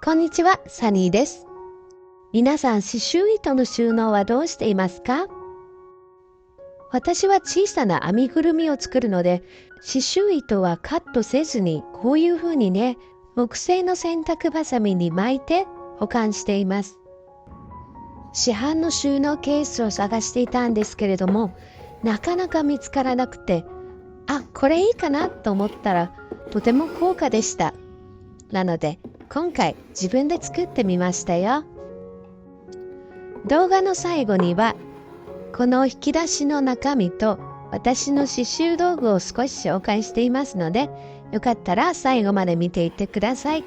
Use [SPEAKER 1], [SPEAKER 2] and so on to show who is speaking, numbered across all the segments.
[SPEAKER 1] こんにちは、サニーです。皆さん、刺繍糸の収納はどうしていますか？私は小さな編みぐるみを作るので、刺繍糸はカットせずに、こういう風にね、木製の洗濯バサミに巻いて保管しています。市販の収納ケースを探していたんですけれども、なかなか見つからなくて、これいいかなと思ったら、とても高価でした。なので、今回自分で作ってみましたよ。動画の最後にはこの引き出しの中身と私の刺繍道具を少し紹介していますので、よかったら最後まで見ていってください。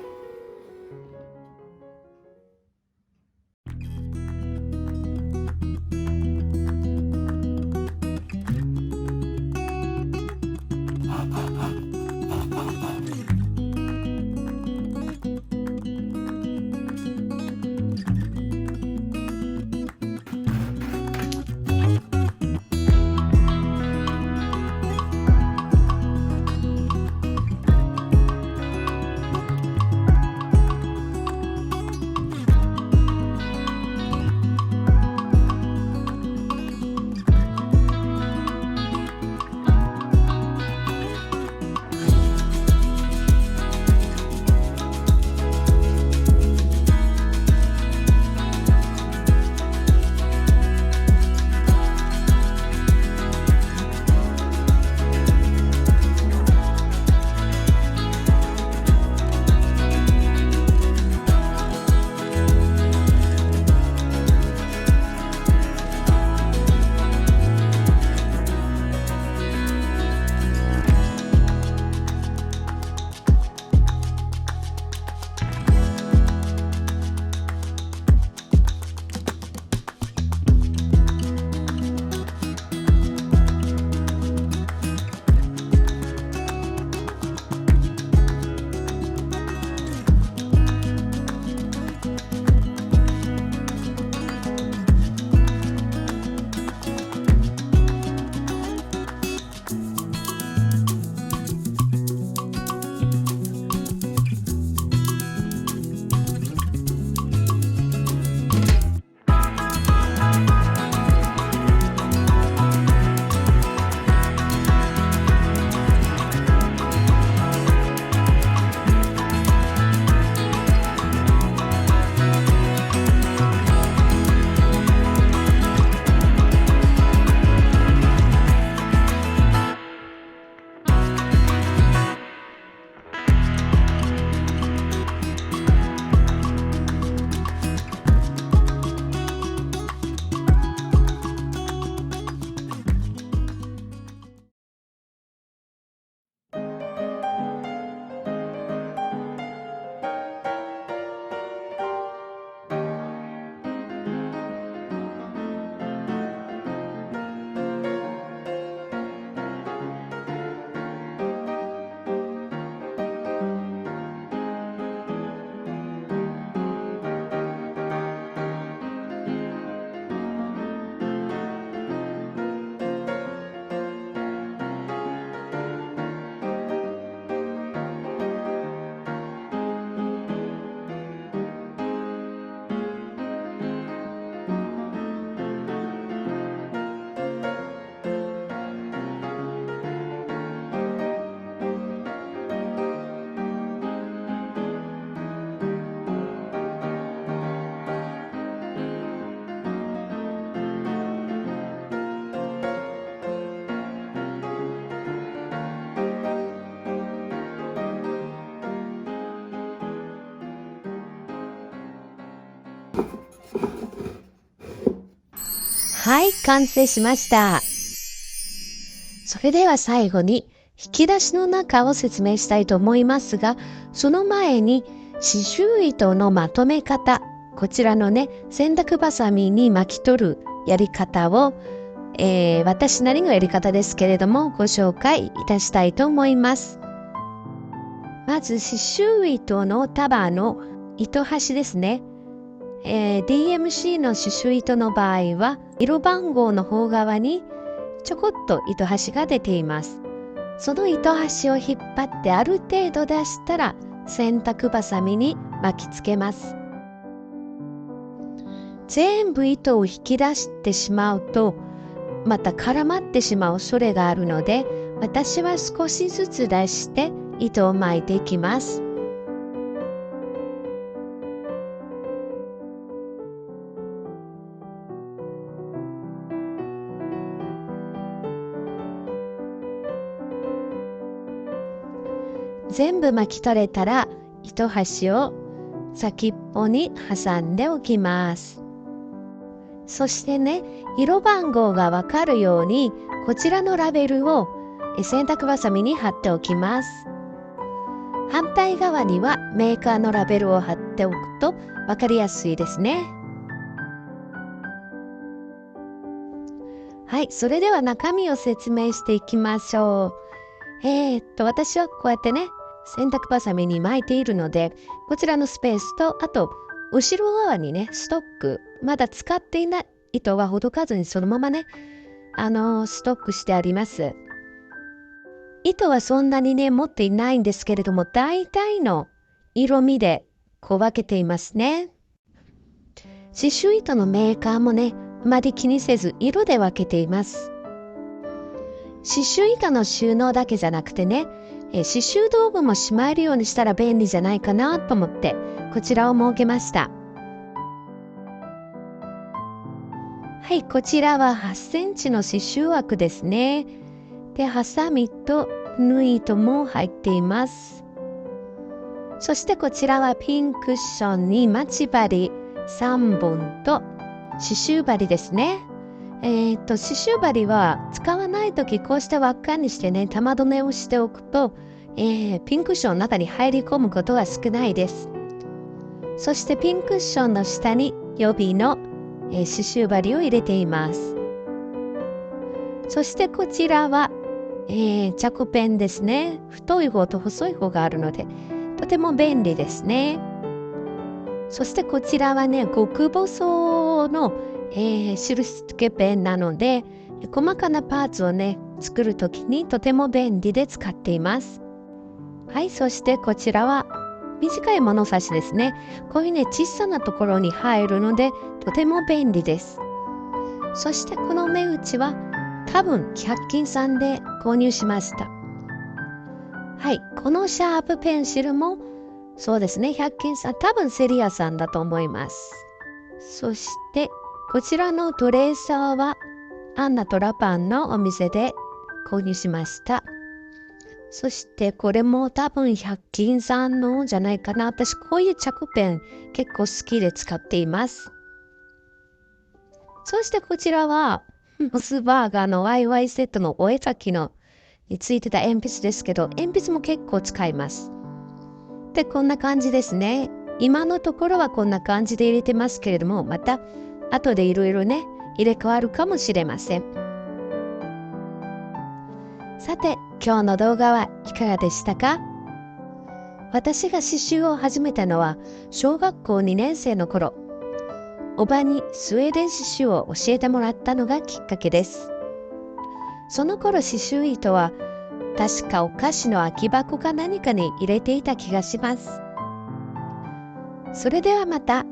[SPEAKER 1] はい、完成しました。それでは最後に引き出しの中を説明したいと思いますが、その前に刺繍糸のまとめ方、こちらのね、洗濯バサミに巻き取るやり方を、私なりのやり方ですけれども、ご紹介いたしたいと思います。まず刺繍糸の束の糸端ですね。DMC の刺繍糸の場合は色番号の方側にちょこっと糸端が出ています。その糸端を引っ張ってある程度出したら洗濯バサミに巻きつけます。全部糸を引き出してしまうと、また絡まってしまう恐れがあるので、私は少しずつ出して糸を巻いていきます。全部巻き取れたら、糸端を先っぽに挟んでおきます。そしてね、色番号がわかるように、こちらのラベルを洗濯バサミに貼っておきます。反対側にはメーカーのラベルを貼っておくとわかりやすいですね。はい、それでは中身を説明していきましょう。私はこうやってね、洗濯バサミに巻いているので、こちらのスペースと、あと、後ろ側にね、ストック、まだ使っていない糸はほどかずにそのままね、ストックしてあります。糸はそんなにね、持っていないんですけれども、大体の色味でこう分けていますね。刺繍糸のメーカーもね、あまり気にせず色で分けています。刺繍糸の収納だけじゃなくてね、刺繍道具もしまえるようにしたら便利じゃないかなと思って、こちらを設けました。はい、こちらは8センチの刺繍枠ですね。で、ハサミと縫い糸も入っています。そしてこちらはピンクッションに待ち針3本と刺繍針ですね。刺繍針は使わないときこうして輪っかにしてね、玉留めをしておくと、ピンクッションの中に入り込むことは少ないです。そしてピンクッションの下に予備の、刺繍針を入れています。そしてこちらは、着ペンですね。太い方と細い方があるので、とても便利ですね。そしてこちらはね、極細の、印付けペンなので、細かなパーツをね、作るときにとても便利で使っています。はい、そしてこちらは短い物差しですね。こういうね、小さなところに入るので、とても便利です。そしてこの目打ちは、多分100均さんで購入しました。はい、このシャープペンシルもそうですね、100均さん、多分セリアさんだと思います。そしてこちらのトレーサーはアンナとラパンのお店で購入しました。そしてこれも多分100均さんのじゃないかな。私こういう着ペン結構好きで使っています。そしてこちらはモスバーガーのワイワイセットのお絵描きのについてた鉛筆ですけど、鉛筆も結構使います。で、こんな感じですね。今のところはこんな感じで入れてますけれども、また後でいろいろね、入れ替わるかもしれません。さて、今日の動画はいかがでしたか？私が刺繍を始めたのは小学校2年生の頃。おばにスウェーデン刺繍を教えてもらったのがきっかけです。その頃刺繍糸は確かお菓子の空き箱か何かに入れていた気がします。それではまた。